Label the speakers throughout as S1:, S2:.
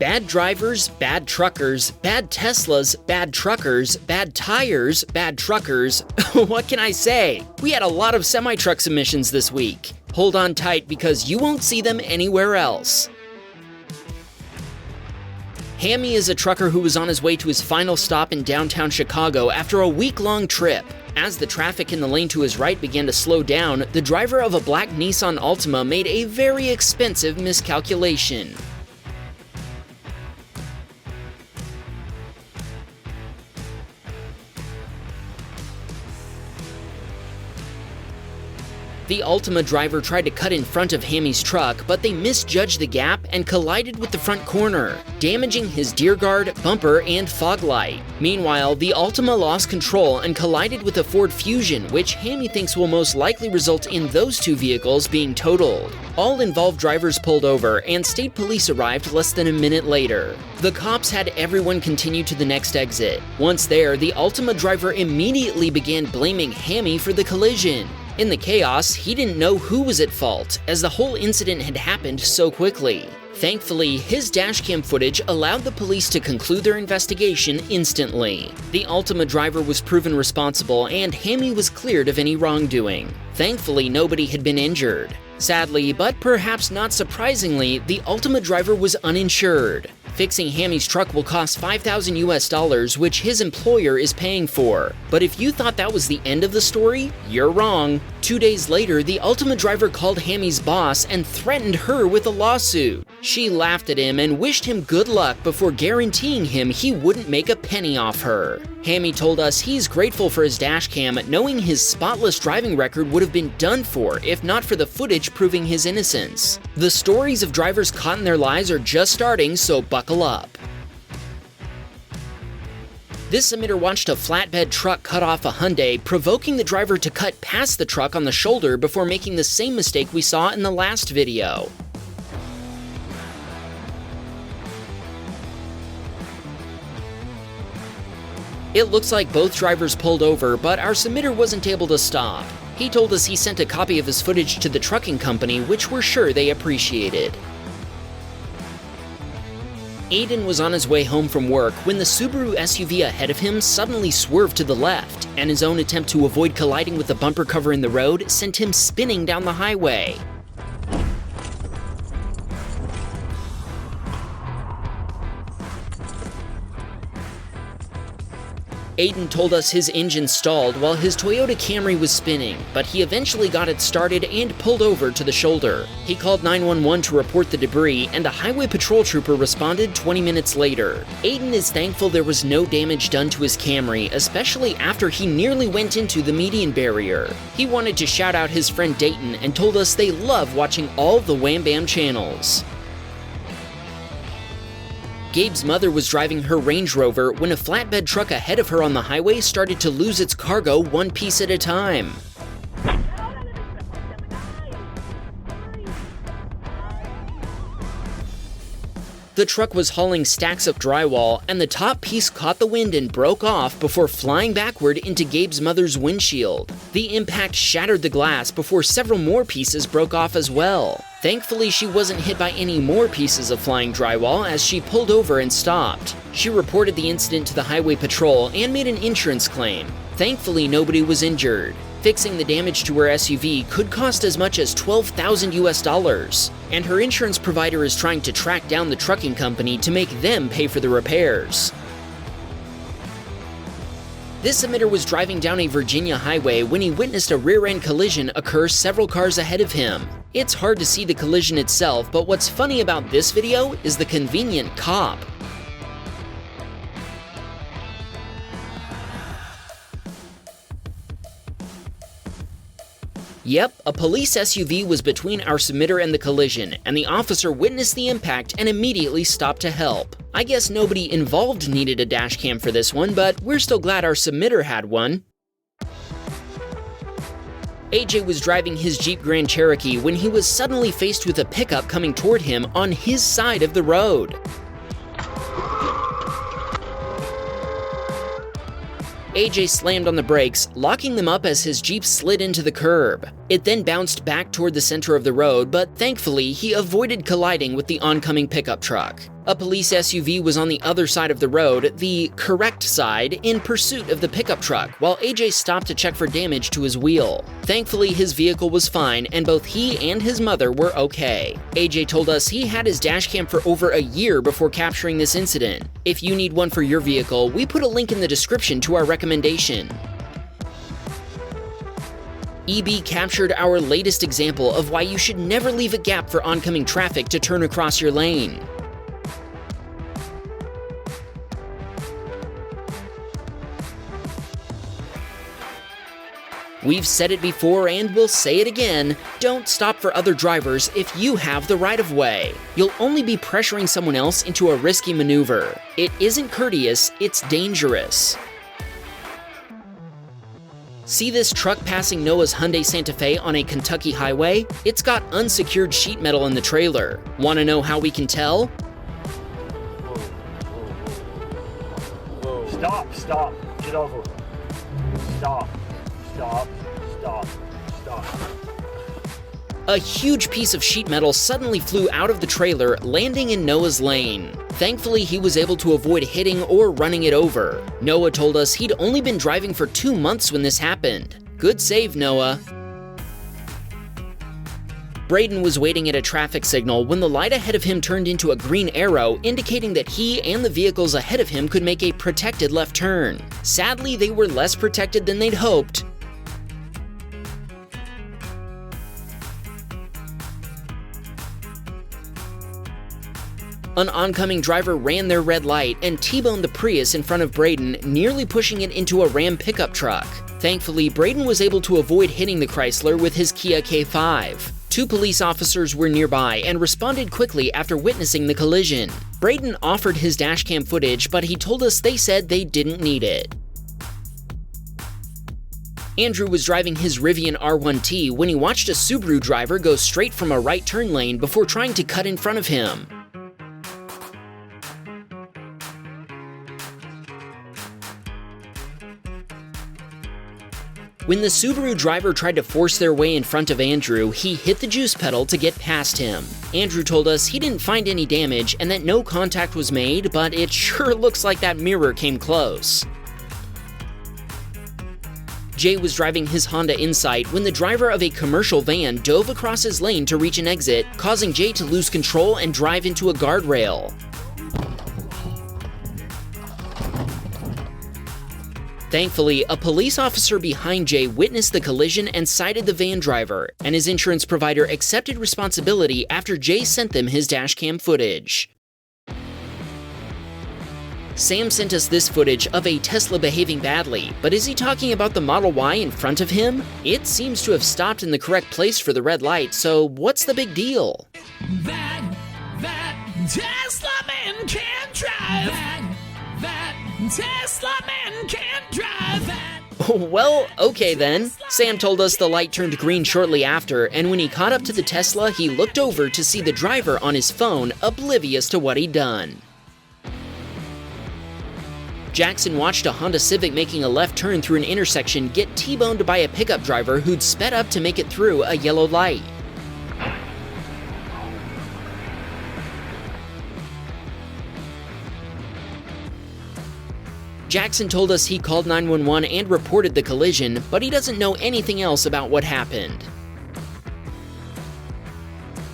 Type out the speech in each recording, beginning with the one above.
S1: Bad drivers, bad truckers, bad Teslas, bad truckers, bad tires, bad truckers. What can I say? We had a lot of semi-truck submissions this week. Hold on tight because you won't see them anywhere else. Hammy is a trucker who was on his way to his final stop in downtown Chicago after a week-long trip. As the traffic in the lane to his right began to slow down, the driver of a black Nissan Altima made a very expensive miscalculation. The Altima driver tried to cut in front of Hammy's truck, but they misjudged the gap and collided with the front corner, damaging his deer guard, bumper, and fog light. Meanwhile, the Altima lost control and collided with a Ford Fusion, which Hammy thinks will most likely result in those two vehicles being totaled. All involved drivers pulled over, and state police arrived less than a minute later. The cops had everyone continue to the next exit. Once there, the Altima driver immediately began blaming Hammy for the collision. In the chaos, he didn't know who was at fault, as the whole incident had happened so quickly. Thankfully, his dashcam footage allowed the police to conclude their investigation instantly. The Altima driver was proven responsible, and Hammy was cleared of any wrongdoing. Thankfully, nobody had been injured. Sadly, but perhaps not surprisingly, the Altima driver was uninsured. Fixing Hammy's truck will cost $5,000 US, which his employer is paying for. But if you thought that was the end of the story, you're wrong. 2 days later, the Altima driver called Hammy's boss and threatened her with a lawsuit. She laughed at him and wished him good luck before guaranteeing him he wouldn't make a penny off her. Hammy told us he's grateful for his dashcam, knowing his spotless driving record would have been done for if not for the footage proving his innocence. The stories of drivers caught in their lies are just starting, so buckle up. This submitter watched a flatbed truck cut off a Hyundai, provoking the driver to cut past the truck on the shoulder before making the same mistake we saw in the last video. It looks like both drivers pulled over, but our submitter wasn't able to stop. He told us he sent a copy of his footage to the trucking company, which we're sure they appreciated. Aiden was on his way home from work when the Subaru SUV ahead of him suddenly swerved to the left, and his own attempt to avoid colliding with the bumper cover in the road sent him spinning down the highway. Aiden told us his engine stalled while his Toyota Camry was spinning, but he eventually got it started and pulled over to the shoulder. He called 911 to report the debris, and a highway patrol trooper responded 20 minutes later. Aiden is thankful there was no damage done to his Camry, especially after he nearly went into the median barrier. He wanted to shout out his friend Dayton and told us they love watching all the Wham Bam channels. Gabe's mother was driving her Range Rover when a flatbed truck ahead of her on the highway started to lose its cargo one piece at a time. The truck was hauling stacks of drywall, and the top piece caught the wind and broke off before flying backward into Gabe's mother's windshield. The impact shattered the glass before several more pieces broke off as well. Thankfully, she wasn't hit by any more pieces of flying drywall as she pulled over and stopped. She reported the incident to the highway patrol and made an insurance claim. Thankfully, nobody was injured. Fixing the damage to her SUV could cost as much as $12,000 US, and her insurance provider is trying to track down the trucking company to make them pay for the repairs. This submitter was driving down a Virginia highway when he witnessed a rear-end collision occur several cars ahead of him. It's hard to see the collision itself, but what's funny about this video is the convenient cop. Yep, a police SUV was between our submitter and the collision, and the officer witnessed the impact and immediately stopped to help. I guess nobody involved needed a dashcam for this one, but we're still glad our submitter had one. AJ was driving his Jeep Grand Cherokee when he was suddenly faced with a pickup coming toward him on his side of the road. AJ slammed on the brakes, locking them up as his Jeep slid into the curb. It then bounced back toward the center of the road, but thankfully he avoided colliding with the oncoming pickup truck. A police SUV was on the other side of the road, the correct side, in pursuit of the pickup truck, while AJ stopped to check for damage to his wheel. Thankfully, his vehicle was fine, and both he and his mother were okay. AJ told us he had his dashcam for over a year before capturing this incident. If you need one for your vehicle, we put a link in the description to our recommendation. EB captured our latest example of why you should never leave a gap for oncoming traffic to turn across your lane. We've said it before and we'll say it again, don't stop for other drivers if you have the right-of-way. You'll only be pressuring someone else into a risky maneuver. It isn't courteous, it's dangerous. See this truck passing Noah's Hyundai Santa Fe on a Kentucky highway? It's got unsecured sheet metal in the trailer. Want to know how we can tell?
S2: Stop, stop, get over. Stop. Stop, stop, stop.
S1: A huge piece of sheet metal suddenly flew out of the trailer, landing in Noah's lane. Thankfully, he was able to avoid hitting or running it over. Noah told us he'd only been driving for 2 months when this happened. Good save, Noah. Braden was waiting at a traffic signal when the light ahead of him turned into a green arrow, indicating that he and the vehicles ahead of him could make a protected left turn. Sadly, they were less protected than they'd hoped. An oncoming driver ran their red light and T-boned the Prius in front of Braden, nearly pushing it into a Ram pickup truck. Thankfully, Braden was able to avoid hitting the Chrysler with his Kia K5. 2 police officers were nearby and responded quickly after witnessing the collision. Braden offered his dashcam footage, but he told us they said they didn't need it. Andrew was driving his Rivian R1T when he watched a Subaru driver go straight from a right turn lane before trying to cut in front of him. When the Subaru driver tried to force their way in front of Andrew, he hit the juice pedal to get past him. Andrew told us he didn't find any damage and that no contact was made, but it sure looks like that mirror came close. Jay was driving his Honda Insight when the driver of a commercial van dove across his lane to reach an exit, causing Jay to lose control and drive into a guardrail. Thankfully, a police officer behind Jay witnessed the collision and cited the van driver, and his insurance provider accepted responsibility after Jay sent them his dashcam footage. Sam sent us this footage of a Tesla behaving badly, but is he talking about the Model Y in front of him? It seems to have stopped in the correct place for the red light, so what's the big deal?
S3: That Tesla man can't drive. That Tesla man can't drive that.
S1: Well, okay then. Sam told us the light turned green shortly after, and when he caught up to the Tesla, he looked over to see the driver on his phone, oblivious to what he'd done. Jackson watched a Honda Civic making a left turn through an intersection get T-boned by a pickup driver who'd sped up to make it through a yellow light. Jackson told us he called 911 and reported the collision, but he doesn't know anything else about what happened.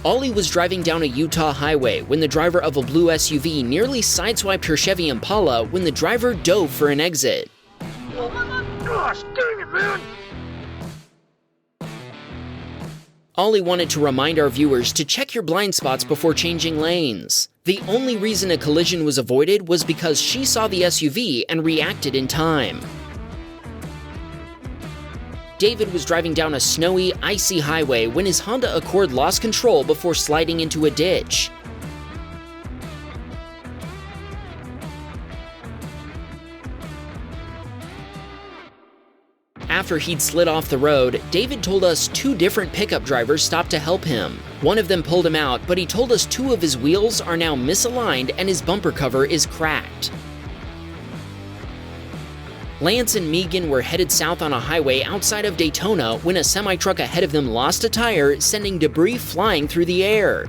S1: Ollie was driving down a Utah highway when the driver of a blue SUV nearly sideswiped her Chevy Impala when the driver dove for an exit.
S2: Gosh, dang it, man!
S1: Ollie wanted to remind our viewers to check your blind spots before changing lanes. The only reason a collision was avoided was because she saw the SUV and reacted in time. David was driving down a snowy, icy highway when his Honda Accord lost control before sliding into a ditch. After he'd slid off the road, David told us 2 different pickup drivers stopped to help him. One of them pulled him out, but he told us 2 of his wheels are now misaligned and his bumper cover is cracked. Lance and Megan were headed south on a highway outside of Daytona when a semi-truck ahead of them lost a tire, sending debris flying through the air.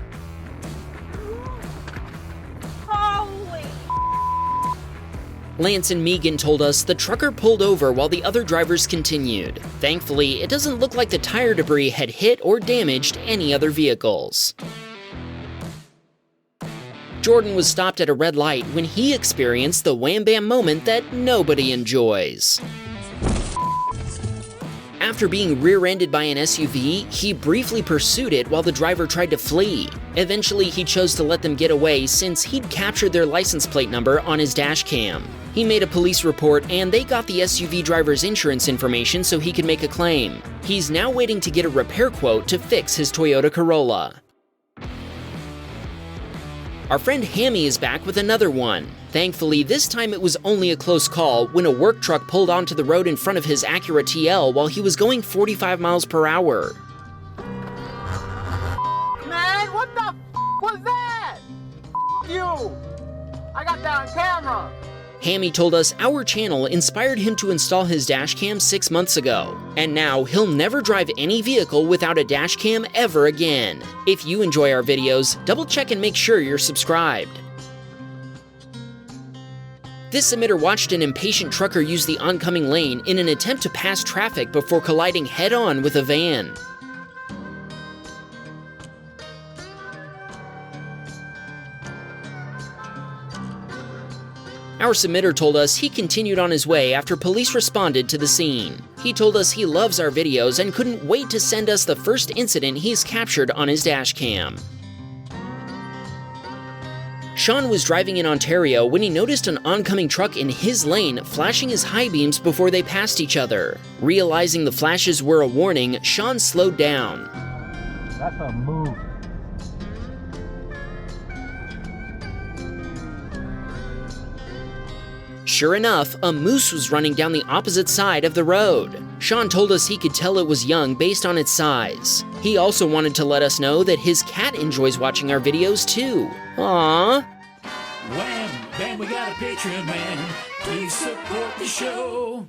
S1: Lance and Megan told us the trucker pulled over while the other drivers continued. Thankfully, it doesn't look like the tire debris had hit or damaged any other vehicles. Jordan was stopped at a red light when he experienced the wham bam moment that nobody enjoys. After being rear-ended by an SUV, he briefly pursued it while the driver tried to flee. Eventually, he chose to let them get away since he'd captured their license plate number on his dash cam. He made a police report and they got the SUV driver's insurance information so he could make a claim. He's now waiting to get a repair quote to fix his Toyota Corolla. Our friend Hammy is back with another one. Thankfully, this time it was only a close call when a work truck pulled onto the road in front of his Acura TL while he was going 45 miles per hour.
S4: Man, what the was that? You! I got that on camera!
S1: Hammy told us our channel inspired him to install his dashcam 6 months ago, and now he'll never drive any vehicle without a dashcam ever again. If you enjoy our videos, double check and make sure you're subscribed. This submitter watched an impatient trucker use the oncoming lane in an attempt to pass traffic before colliding head-on with a van. Our submitter told us he continued on his way after police responded to the scene. He told us he loves our videos and couldn't wait to send us the first incident he's captured on his dashcam. Sean was driving in Ontario when he noticed an oncoming truck in his lane flashing his high beams before they passed each other. Realizing the flashes were a warning, Sean slowed down.
S2: That's a move.
S1: Sure enough, a moose was running down the opposite side of the road. Sean told us he could tell it was young based on its size. He also wanted to let us know that his cat enjoys watching our videos too. Aww.
S3: Wham, bam, we got a Patreon man. Please support the show.